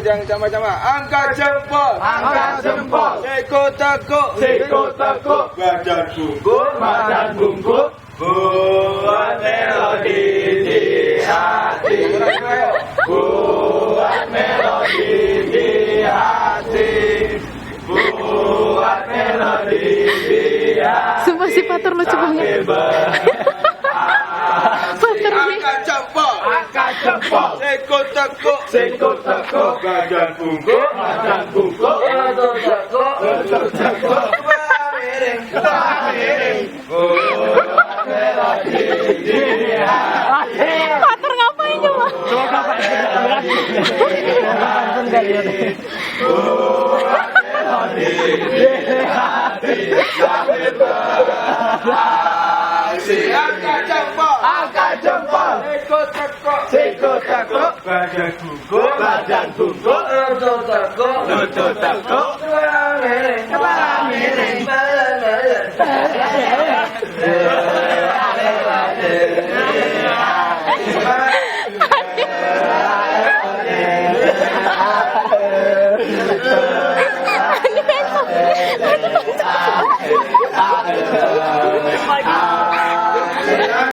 yang sama-sama. Angkat jempol. Angkat jempol. Seko-teko. Badan bungkuk. Buat melodi di hati. Buat melodi di hati. Buat melodi di hati. Sumpah si Pater lucu banget. Pater nih. Angkat jempol. Seko-teko. Badan bungkuk. Seko-teko. Miring. Buat melodi di hati. Pater ngapain coba? Angkat jempol. Seko-teko. Badan bungkuk. Seko-teko. Kepala miring.